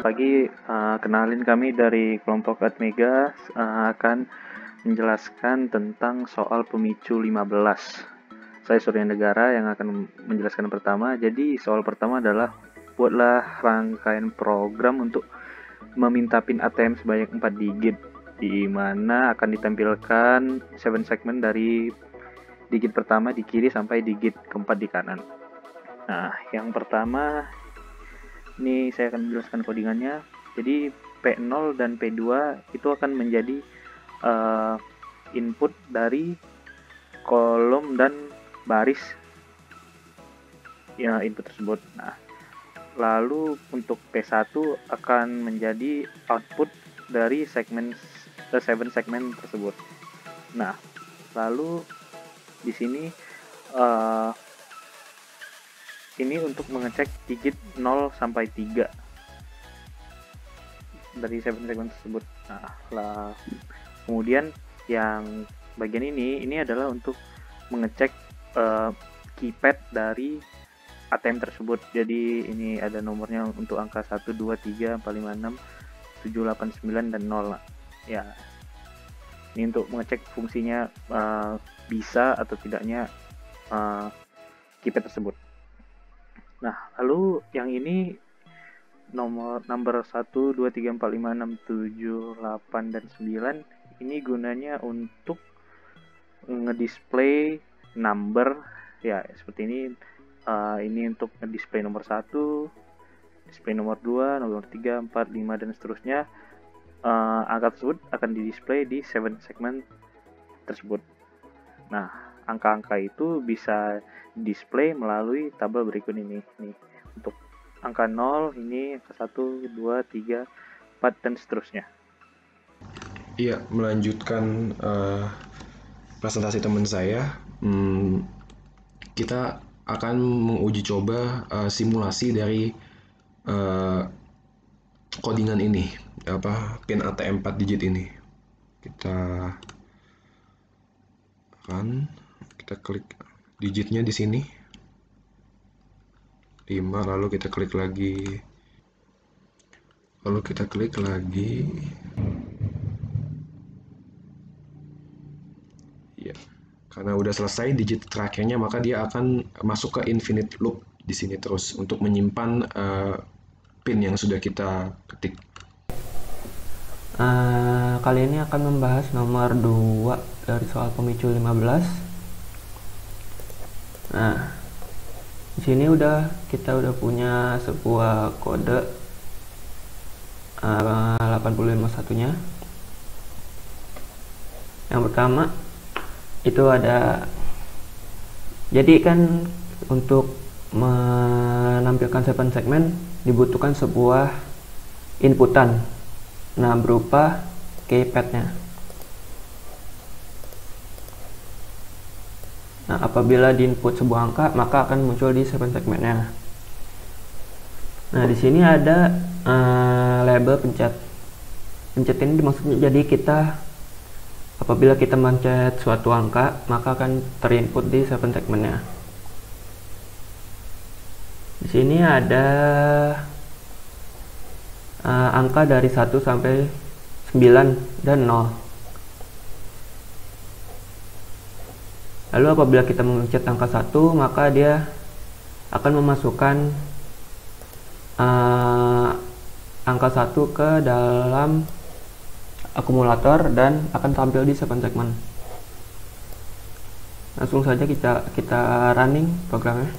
pagi. Kenalin, kami dari kelompok Atmega akan menjelaskan tentang soal pemicu 15. Saya Surya Negara yang akan menjelaskan pertama. Jadi soal pertama adalah buatlah rangkaian program untuk meminta pin ATM sebanyak 4 digit, di mana akan ditampilkan 7 segmen dari digit pertama di kiri sampai digit keempat di kanan. Nah, yang pertama ini saya akan menjelaskan codingannya. Jadi P0 dan P2 itu akan menjadi input dari kolom dan baris ya input tersebut. Nah, lalu untuk P1 akan menjadi output dari segmen 7 segmen tersebut. Nah, lalu di sini ini untuk mengecek digit 0 sampai 3 dari 7 segmen tersebut. Nah, kemudian yang bagian ini adalah untuk mengecek keypad dari ATM tersebut. Jadi ini ada nomornya untuk angka 1, 2, 3, 4, 5, 6, 7, 8, 9, dan 0. Ya, ini untuk mengecek fungsinya bisa atau tidaknya keypad tersebut. Nah, lalu yang ini number 1, 2, 3, 4, 5, 6, 7, 8, dan 9 ini gunanya untuk ngedisplay number ya seperti ini. Ini untuk ngedisplay nomor 1, display nomor 2, nomor 3, 4, 5, dan seterusnya. Angka tersebut akan didisplay di 7 segmen tersebut. Nah, angka-angka itu bisa display melalui tabel berikut ini. Nih, untuk angka 0 ini angka 1, 2, 3, 4, dan seterusnya. Iya, melanjutkan presentasi teman saya, kita akan menguji coba simulasi dari codingan ini, pin ATM 4 digit ini. Kita klik digitnya di sini 5, lalu kita klik lagi, ya. Karena udah selesai digit terakhirnya, maka dia akan masuk ke infinite loop di sini terus untuk menyimpan pin yang sudah kita ketik. Kali ini akan membahas nomor 2 dari soal pemicu 15. Nah, di sini kita udah punya sebuah kode 851-nya. Yang pertama itu ada, jadi kan untuk menampilkan 7 segmen dibutuhkan sebuah inputan, nah berupa keypadnya. Nah, apabila diinput sebuah angka, maka akan muncul di 7 segmennya. Nah, di sini ada label pencet. Pencet ini maksudnya jadi apabila kita mencet suatu angka, maka akan terinput di 7 segmennya. Di sini ada angka dari 1 sampai 9 dan 0. Lalu apabila kita mencet angka 1, maka dia akan memasukkan angka 1 ke dalam akumulator dan akan tampil di 7 segmen. Langsung saja kita running programnya.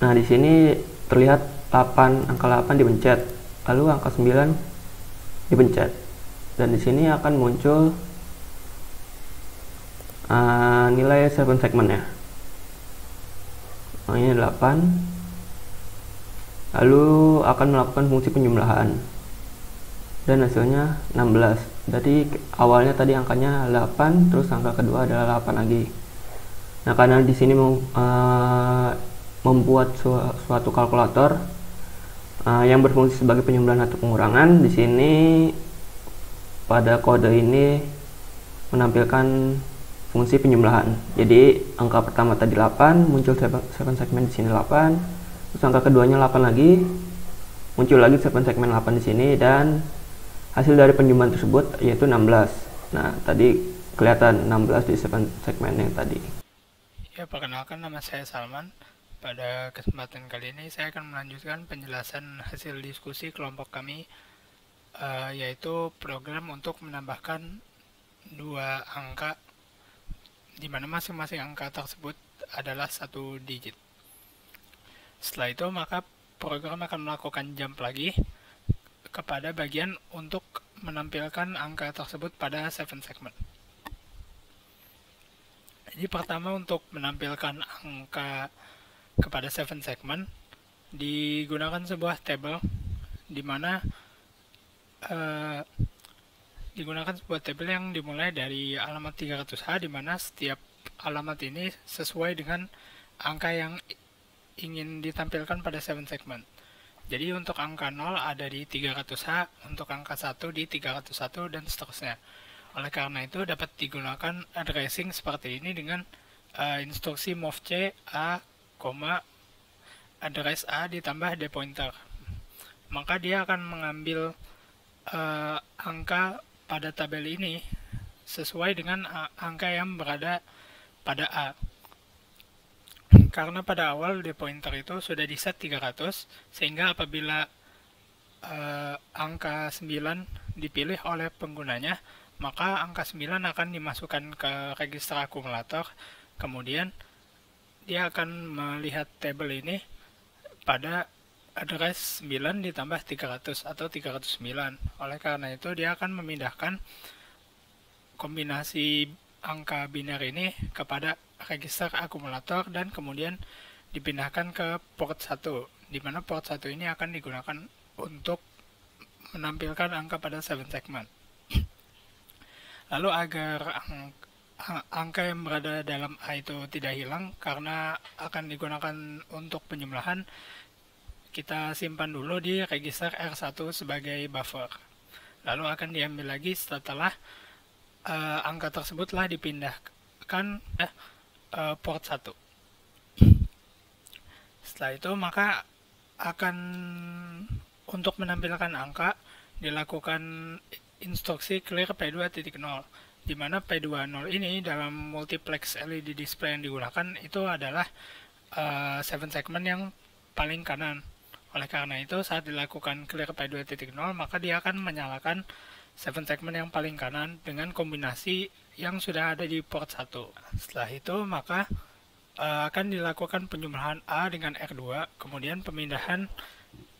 Nah, di sini terlihat angka 8 dipencet, lalu angka 9 dipencet, dan di sini akan muncul nilai 7 segmennya. Ini 8, lalu akan melakukan fungsi penjumlahan dan hasilnya 16. Jadi awalnya tadi angkanya 8, terus angka kedua adalah 8 lagi. Nah, karena di sini membuat suatu kalkulator yang berfungsi sebagai penjumlahan atau pengurangan, di sini pada kode ini menampilkan fungsi penjumlahan. Jadi angka pertama tadi 8, muncul 7 segmen di sini 8, terus angka keduanya 8 lagi, muncul lagi segmen 8 di sini, dan hasil dari penjumlahan tersebut yaitu 16. Nah, tadi kelihatan 16 di segmen yang tadi. Ya, perkenalkan, nama saya Salman. Pada kesempatan kali ini saya akan melanjutkan penjelasan hasil diskusi kelompok kami, yaitu program untuk menambahkan dua angka di mana masing-masing angka tersebut adalah 1 digit. Setelah itu maka program akan melakukan jump lagi kepada bagian untuk menampilkan angka tersebut pada 7 segment. Jadi pertama, untuk menampilkan angka kepada 7 segment digunakan sebuah table di mana digunakan sebuah tabel yang dimulai dari alamat 300H, di mana setiap alamat ini sesuai dengan angka yang ingin ditampilkan pada 7 segment. Jadi untuk angka 0 ada di 300H, untuk angka 1 di 301, dan seterusnya. Oleh karena itu dapat digunakan addressing seperti ini dengan instruksi move C A, address A ditambah D pointer. Maka dia akan mengambil angka pada tabel ini sesuai dengan angka yang berada pada A. Karena pada awal D pointer itu sudah di set 300, sehingga apabila angka 9 dipilih oleh penggunanya, maka angka 9 akan dimasukkan ke register akumulator. Kemudian dia akan melihat tabel ini pada address 9 ditambah 300 atau 309. Oleh karena itu dia akan memindahkan kombinasi angka biner ini kepada register akumulator dan kemudian dipindahkan ke port 1, di mana port 1 ini akan digunakan untuk menampilkan angka pada 7 segment. Lalu agar angka yang berada dalam A itu tidak hilang karena akan digunakan untuk penjumlahan, kita simpan dulu di register R1 sebagai buffer. Lalu akan diambil lagi setelah angka tersebutlah dipindahkan ke port 1. Setelah itu maka akan untuk menampilkan angka dilakukan instruksi clear P2.0, di mana P20 ini dalam multiplex LED display yang digunakan itu adalah 7 segment yang paling kanan. Oleh karena itu saat dilakukan clear P2.0 maka dia akan menyalakan 7 segment yang paling kanan dengan kombinasi yang sudah ada di port 1. Setelah itu maka akan dilakukan penjumlahan A dengan R2, kemudian pemindahan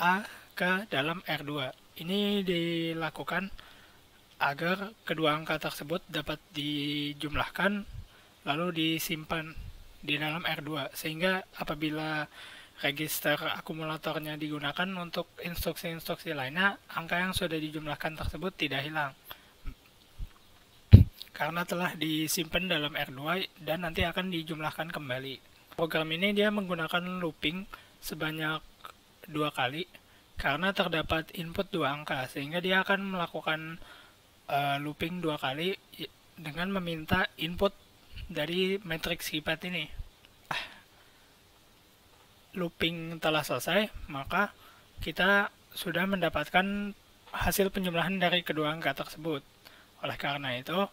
A ke dalam R2. Ini dilakukan agar kedua angka tersebut dapat dijumlahkan lalu disimpan di dalam R2, sehingga apabila register akumulatornya digunakan untuk instruksi-instruksi lainnya, angka yang sudah dijumlahkan tersebut tidak hilang karena telah disimpan dalam R2 dan nanti akan dijumlahkan kembali. Program ini dia menggunakan looping sebanyak 2 kali karena terdapat input 2 angka, sehingga dia akan melakukan looping 2 kali dengan meminta input dari matriks keypad ini. Looping telah selesai, maka kita sudah mendapatkan hasil penjumlahan dari kedua angka tersebut. Oleh karena itu,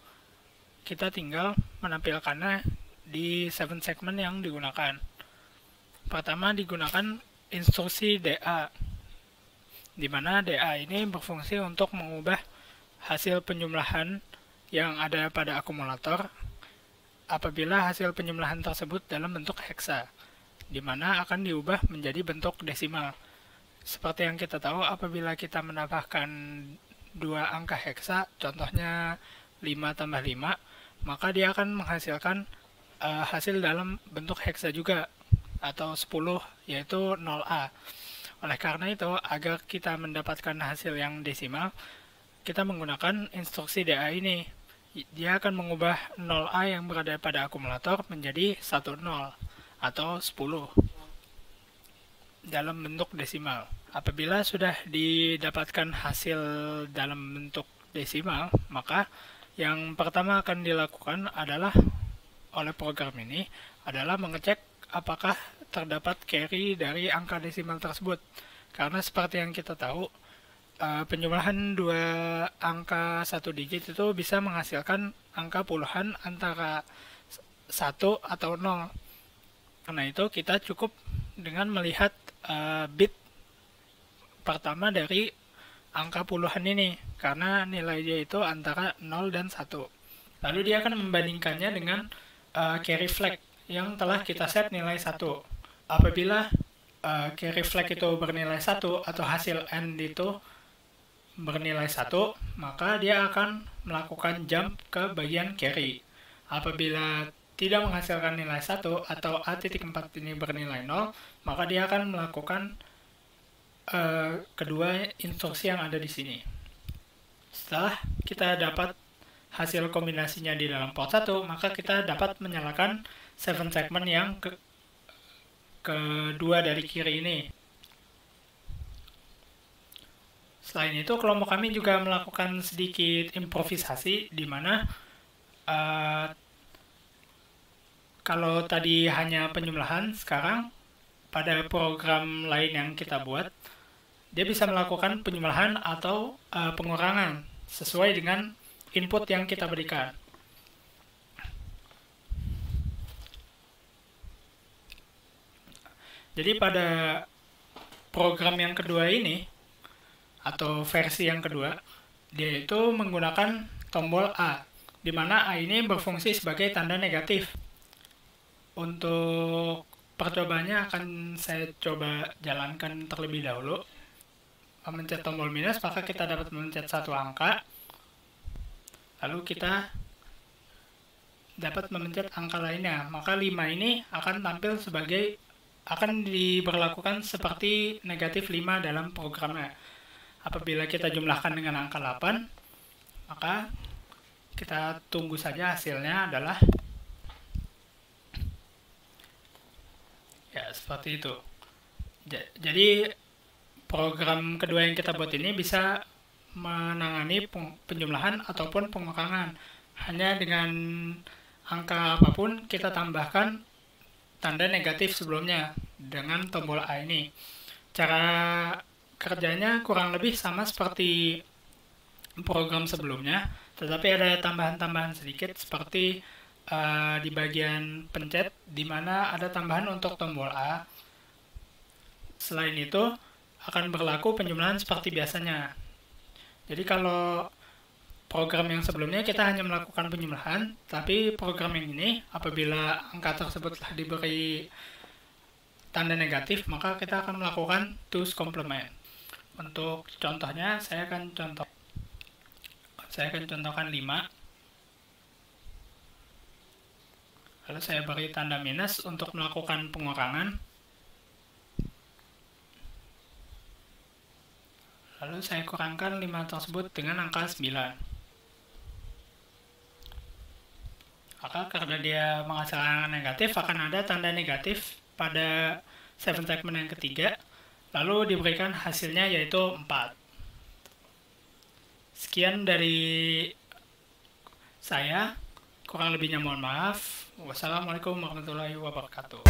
kita tinggal menampilkannya di 7 segment yang digunakan. Pertama digunakan instruksi DA, di mana DA ini berfungsi untuk mengubah hasil penjumlahan yang ada pada akumulator apabila hasil penjumlahan tersebut dalam bentuk heksa, di mana akan diubah menjadi bentuk desimal. Seperti yang kita tahu, apabila kita menambahkan 2 angka heksa, contohnya 5 tambah 5, maka dia akan menghasilkan hasil dalam bentuk heksa juga, atau 10, yaitu 0A. Oleh karena itu, agar kita mendapatkan hasil yang desimal, kita menggunakan instruksi DA ini. Dia akan mengubah 0A yang berada pada akumulator menjadi 10 atau 10 dalam bentuk desimal. Apabila sudah didapatkan hasil dalam bentuk desimal, maka yang pertama akan dilakukan adalah oleh program ini adalah mengecek apakah terdapat carry dari angka desimal tersebut. Karena seperti yang kita tahu, penjumlahan dua angka satu digit itu bisa menghasilkan angka puluhan antara 1 atau 0. Karena itu kita cukup dengan melihat bit pertama dari angka puluhan ini, karena nilainya itu antara 0 dan 1. Lalu dia akan membandingkannya dengan carry flag yang telah kita set nilai 1. Apabila carry flag itu bernilai 1 atau hasil AND itu bernilai 1, maka dia akan melakukan jump ke bagian carry. Apabila tidak menghasilkan nilai 1 atau A.4 ini bernilai 0, maka dia akan melakukan kedua instruksi yang ada di sini. Setelah kita dapat hasil kombinasinya di dalam port 1, maka kita dapat menyalakan 7 segment yang kedua dari kiri ini. Selain itu, kelompok kami juga melakukan sedikit improvisasi, di mana kalau tadi hanya penjumlahan, sekarang pada program lain yang kita buat, dia bisa melakukan penjumlahan atau pengurangan sesuai dengan input yang kita berikan. Jadi pada program yang kedua ini, atau versi yang kedua, dia itu menggunakan tombol A, di mana A ini berfungsi sebagai tanda negatif. Untuk percobaannya akan saya coba jalankan terlebih dahulu. Memencet tombol minus, maka kita dapat memencet satu angka. Lalu kita dapat memencet angka lainnya. Maka 5 ini akan tampil akan diberlakukan seperti negatif 5 dalam programnya. Apabila kita jumlahkan dengan angka 8, maka kita tunggu saja hasilnya adalah ya seperti itu. Jadi program kedua yang kita buat ini bisa menangani penjumlahan ataupun pengurangan. Hanya dengan angka apapun kita tambahkan tanda negatif sebelumnya dengan tombol A ini. Cara kerjanya kurang lebih sama seperti program sebelumnya, tetapi ada tambahan-tambahan sedikit seperti di bagian pencet, di mana ada tambahan untuk tombol A. Selain itu, akan berlaku penjumlahan seperti biasanya. Jadi kalau program yang sebelumnya kita hanya melakukan penjumlahan, tapi program yang ini apabila angka tersebut telah diberi tanda negatif, maka kita akan melakukan two's complement. Untuk contohnya, saya akan contohkan 5. Lalu saya beri tanda minus untuk melakukan pengurangan. Lalu saya kurangkan 5 tersebut dengan angka 9. Maka karena dia menghasilkan negatif, akan ada tanda negatif pada 7 segment yang ketiga. Lalu diberikan hasilnya yaitu 4. Sekian dari saya. Kurang lebihnya mohon maaf. Wassalamualaikum warahmatullahi wabarakatuh.